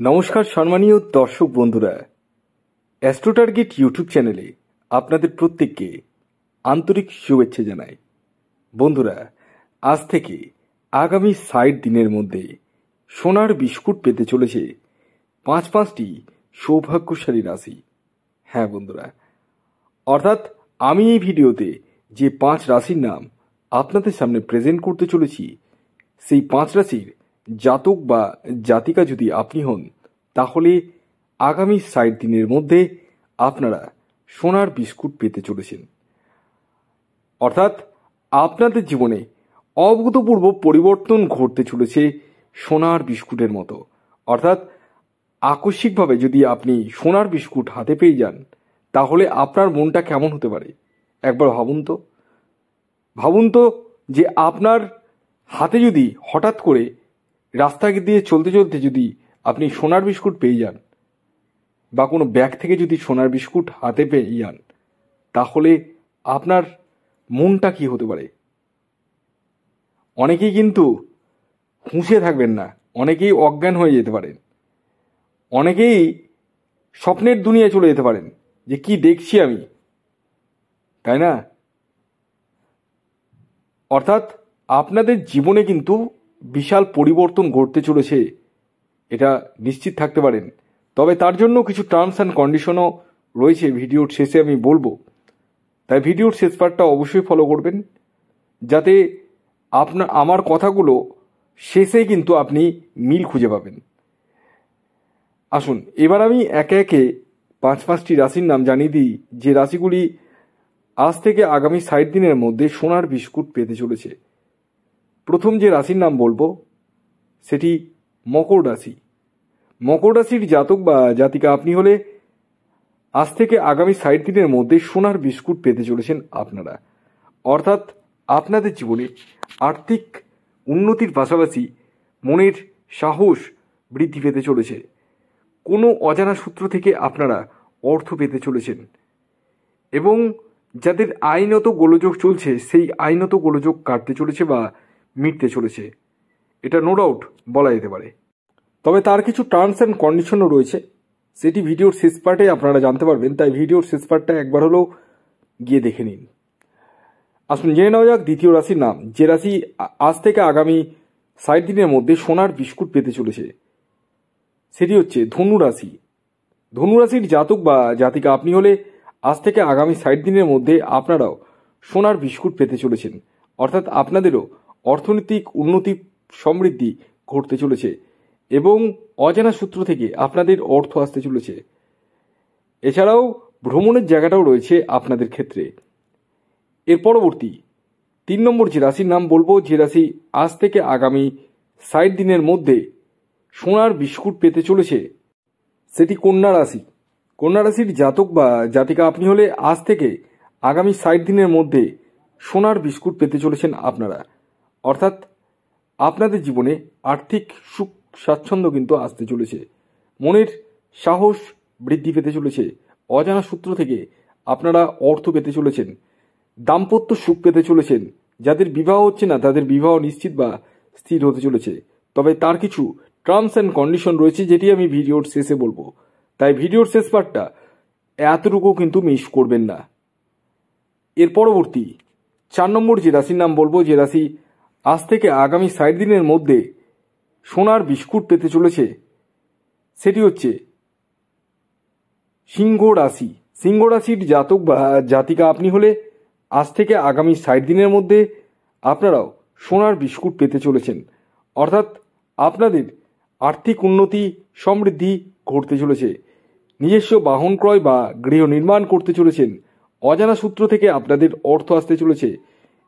নমস্কার সম্মানীয় দর্শক বন্ধুরা, অ্যাস্ট্রো টার্গেট ইউটিউব চ্যানেলে আপনাদের প্রত্যেককে আন্তরিক শুভেচ্ছা জানাই। বন্ধুরা, আজ থেকে আগামী 60 দিনের মধ্যে সোনার বিস্কুট পেতে চলেছে পাঁচটি সৌভাগ্যশালী রাশি। হ্যাঁ বন্ধুরা, অর্থাৎ আমি এই ভিডিওতে যে 5 রাশির নাম আপনাদের সামনে প্রেজেন্ট করতে চলেছি, সেই 5 রাশির জাতক বা জাতিকা যদি আপনি হন, তাহলে আগামী 60 দিনের মধ্যে আপনারা সোনার বিস্কুট পেতে চলেছেন। অর্থাৎ আপনাদের জীবনে অভূতপূর্ব পরিবর্তন ঘটতে চলেছে সোনার বিস্কুটের মতো। অর্থাৎ আকস্মিকভাবে যদি আপনি সোনার বিস্কুট হাতে পেয়ে যান, তাহলে আপনার মনটা কেমন হতে পারে একবার ভাবুন তো যে আপনার হাতে যদি হঠাৎ করে রাস্তা দিয়ে চলতে চলতে যদি আপনি সোনার বিস্কুট পেয়ে যান, বা কোনো ব্যাগ থেকে যদি সোনার বিস্কুট হাতে পেয়ে যান, তাহলে আপনার মনটা কি হতে পারে। অনেকেই কিন্তু হুঁশে থাকবেন না, অনেকেই অজ্ঞান হয়ে যেতে পারেন, অনেকেই স্বপ্নের দুনিয়ায় চলে যেতে পারেন যে কি দেখছি আমি, তাই না? অর্থাৎ আপনাদের জীবনে কিন্তু বিশাল পরিবর্তন ঘটতে চলেছে, এটা নিশ্চিত থাকতে পারেন। তবে তার জন্য কিছু টার্মস অ্যান্ড কন্ডিশনও রয়েছে, ভিডিওর শেষে আমি বলবো। তাই ভিডিওর শেষ পার্টটা অবশ্যই ফলো করবেন, যাতে আমার কথাগুলো শেষে কিন্তু আপনি মিল খুঁজে পাবেন। আসুন এবার আমি একে একে পাঁচটি রাশির নাম জানিয়ে দিই, যে রাশিগুলি আজ থেকে আগামী 60 দিনের মধ্যে সোনার বিস্কুট পেতে চলেছে। প্রথম যে রাশির নাম বলবো সেটি মকর রাশি। মকর রাশির জাতক বা জাতিকা আপনি হলে আজ থেকে আগামী 60 দিনের মধ্যে সোনার বিস্কুট পেতে চলেছেন আপনারা। অর্থাৎ আপনাদের জীবনে আর্থিক উন্নতির পাশাপাশি মনের সাহস বৃদ্ধি পেতে চলেছে। কোনো অজানা সূত্র থেকে আপনারা অর্থ পেতে চলেছেন, এবং যাদের আইনত গোলযোগ চলছে সেই আইনত গোলযোগ কাটতে চলেছে বা মিটতে চলেছে, এটা নো ডাউট বলা যেতে পারে। তবে তার কিছু টার্মস অ্যান্ড কন্ডিশনও রয়েছে, সেটি ভিডিওর শেষ পার্টে আপনারা জানতে পারবেন। তাই ভিডিওর শেষ পার্টটা একবার হলেও গিয়ে দেখে নিন। আসুন জেনে নেওয়া যাক দ্বিতীয় রাশির নাম, যে রাশি আজ থেকে আগামী 60 দিনের মধ্যে সোনার বিস্কুট পেতে চলেছে, সেটি হচ্ছে ধনু রাশি। ধনু রাশির জাতক বা জাতিকা আপনি হলে আজ থেকে আগামী 60 দিনের মধ্যে আপনারাও সোনার বিস্কুট পেতে চলেছেন। অর্থাৎ আপনাদেরও অর্থনৈতিক উন্নতি সমৃদ্ধি ঘটতে চলেছে, এবং অজানা সূত্র থেকে আপনাদের অর্থ আসতে চলেছে। এছাড়াও ভ্রমণের জায়গাটাও রয়েছে আপনাদের ক্ষেত্রে। এর পরবর্তী 3 নম্বর যে রাশির নাম বলবো, যে রাশি আজ থেকে আগামী 60 দিনের মধ্যে সোনার বিস্কুট পেতে চলেছে, সেটি কন্যা রাশি। কন্যা রাশির জাতক বা জাতিকা আপনি হলে আজ থেকে আগামী 60 দিনের মধ্যে সোনার বিস্কুট পেতে চলেছেন আপনারা। অর্থাৎ আপনাদের জীবনে আর্থিক সুখ স্বাচ্ছন্দ্য কিন্তু আসতে চলেছে, মনের সাহস বৃদ্ধি পেতে চলেছে, অজানা সূত্র থেকে আপনারা অর্থ পেতে চলেছেন, দাম্পত্য সুখ পেতে চলেছেন। যাদের বিবাহ হচ্ছে না তাদের বিবাহ নিশ্চিত বা স্থির হতে চলেছে। তবে তার কিছু টার্মস অ্যান্ড কন্ডিশন রয়েছে, যেটি আমি ভিডিওর শেষে বলবো। তাই ভিডিওর শেষ পার্টটা এতটুকু কিন্তু মিস করবেন না। এর পরবর্তী 4 নম্বর যে রাশির নাম বলবো, যে রাশি আজ থেকে আগামী 60 দিনের মধ্যে সোনার বিস্কুট পেতে চলেছে, সেটি হচ্ছে সিংহ রাশি। সিংহ রাশির জাতক বা জাতিকা আপনি হলে আজ থেকে আগামী 60 দিনের মধ্যে আপনারাও সোনার বিস্কুট পেতে চলেছেন। অর্থাৎ আপনাদের আর্থিক উন্নতি সমৃদ্ধি ঘটতে চলেছে, নিজস্ব বাহন ক্রয় বা গৃহ নির্মাণ করতে চলেছেন, অজানা সূত্র থেকে আপনাদের অর্থ আসতে চলেছে,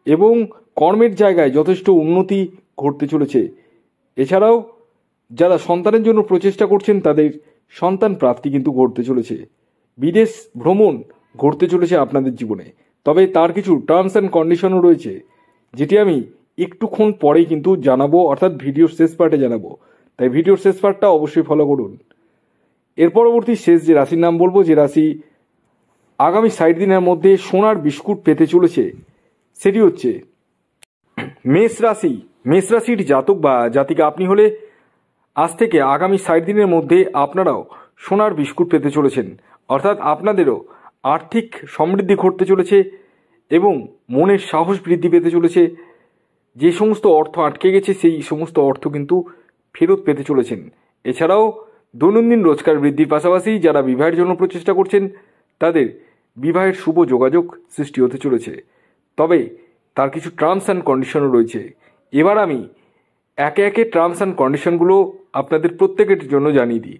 এবং কর্মের জায়গায় যথেষ্ট উন্নতি ঘটতে চলেছে। এছাড়াও যারা সন্তানের জন্য প্রচেষ্টা করছেন তাদের সন্তান প্রাপ্তি কিন্তু ঘটতে চলেছে, বিদেশ ভ্রমণ ঘটতে চলেছে আপনাদের জীবনে। তবে তার কিছু টার্মস অ্যান্ড কন্ডিশনও রয়েছে, যেটি আমি একটুক্ষণ পরেই কিন্তু জানাবো, অর্থাৎ ভিডিওর শেষ পার্টে জানাবো। তাই ভিডিওর শেষ পার্টটা অবশ্যই ফলো করুন। এর পরবর্তী শেষ যে রাশির নাম বলবো, যে রাশি আগামী 60 দিনের মধ্যে সোনার বিস্কুট পেতে চলেছে, সেটি হচ্ছে মেষ রাশি। মেষ রাশির জাতক বা জাতিকা আপনি হলে আজ থেকে আগামী 60 দিনের মধ্যে আপনারাও সোনার বিস্কুট পেতে চলেছেন, অর্থাৎ আপনাদেরও আর্থিক সমৃদ্ধি ঘটতে চলেছে এবং মনের সাহস বৃদ্ধি পেতে চলেছে। যে সমস্ত অর্থ আটকে গেছে সেই সমস্ত অর্থ কিন্তু ফেরত পেতে চলেছেন। এছাড়াও দৈনন্দিন রোজগার বৃদ্ধির পাশাপাশি যারা বিবাহের জন্য প্রচেষ্টা করছেন তাদের বিবাহের শুভ যোগাযোগ সৃষ্টি হতে চলেছে। তবে তার কিছু টার্মস অ্যান্ড কন্ডিশনও রয়েছে। এবার আমি একে একে টার্মস অ্যান্ড কন্ডিশনগুলো আপনাদের প্রত্যেকের জন্য জানিয়ে দিই।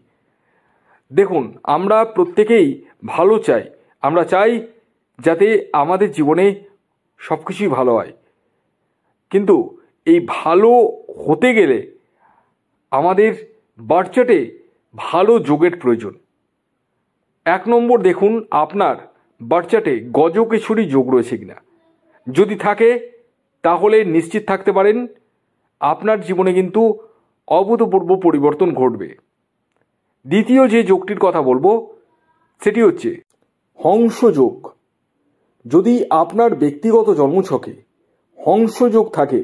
দেখুন, আমরা প্রত্যেকেই ভালো চাই। আমরা চাই যাতে আমাদের জীবনে সব কিছুই ভালো হয়, কিন্তু এই ভালো হতে গেলে আমাদের বার্থ চার্টে ভালো যোগের প্রয়োজন। 1 নম্বর, দেখুন আপনার বার্থ চার্টে গজকেশরী যোগ রয়েছে কিনা। যদি থাকে তাহলে নিশ্চিত থাকতে পারেন আপনার জীবনে কিন্তু অভূতপূর্ব পরিবর্তন ঘটবে। দ্বিতীয় যে যোগটির কথা বলবো সেটি হচ্ছে হংস যোগ। যদি আপনার ব্যক্তিগত জন্মছকে হংস যোগ থাকে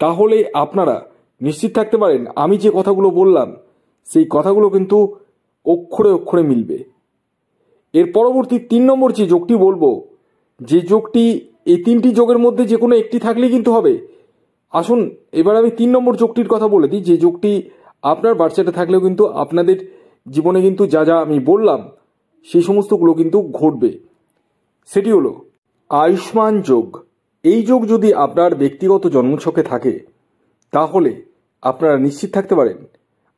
তাহলে আপনারা নিশ্চিত থাকতে পারেন আমি যে কথাগুলো বললাম সেই কথাগুলো কিন্তু অক্ষরে অক্ষরে মিলবে। এর পরবর্তী 3 নম্বর যে যোগটি বলবো, যে যোগটি এই 3টি যোগের মধ্যে যে কোনো একটি থাকলেই কিন্তু হবে। আসুন এবার আমি 3 নম্বর যোগটির কথা বলে দিই, যে যোগটি আপনার বার্থ চার্টে থাকলেও কিন্তু আপনাদের জীবনে কিন্তু যা যা আমি বললাম সেই সমস্তগুলো কিন্তু ঘটবে। সেটি হলো আয়ুষ্মান যোগ। এই যোগ যদি আপনার ব্যক্তিগত জন্মছকে থাকে তাহলে আপনারা নিশ্চিত থাকতে পারেন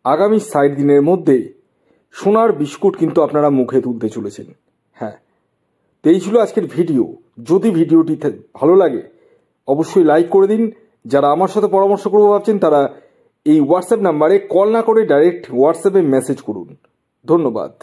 আগামী 60 দিনের মধ্যে সোনার বিস্কুট কিন্তু আপনারা মুখে তুলতে চলেছেন। হ্যাঁ, তো এই ছিল আজকের ভিডিও। যদি ভিডিওটি ভালো লাগে অবশ্যই লাইক করে দিন। যারা আমার সাথে পরামর্শ করবো ভাবছেন তারা এই হোয়াটসঅ্যাপ নাম্বারে কল না করে ডাইরেক্ট হোয়াটসঅ্যাপে মেসেজ করুন। ধন্যবাদ।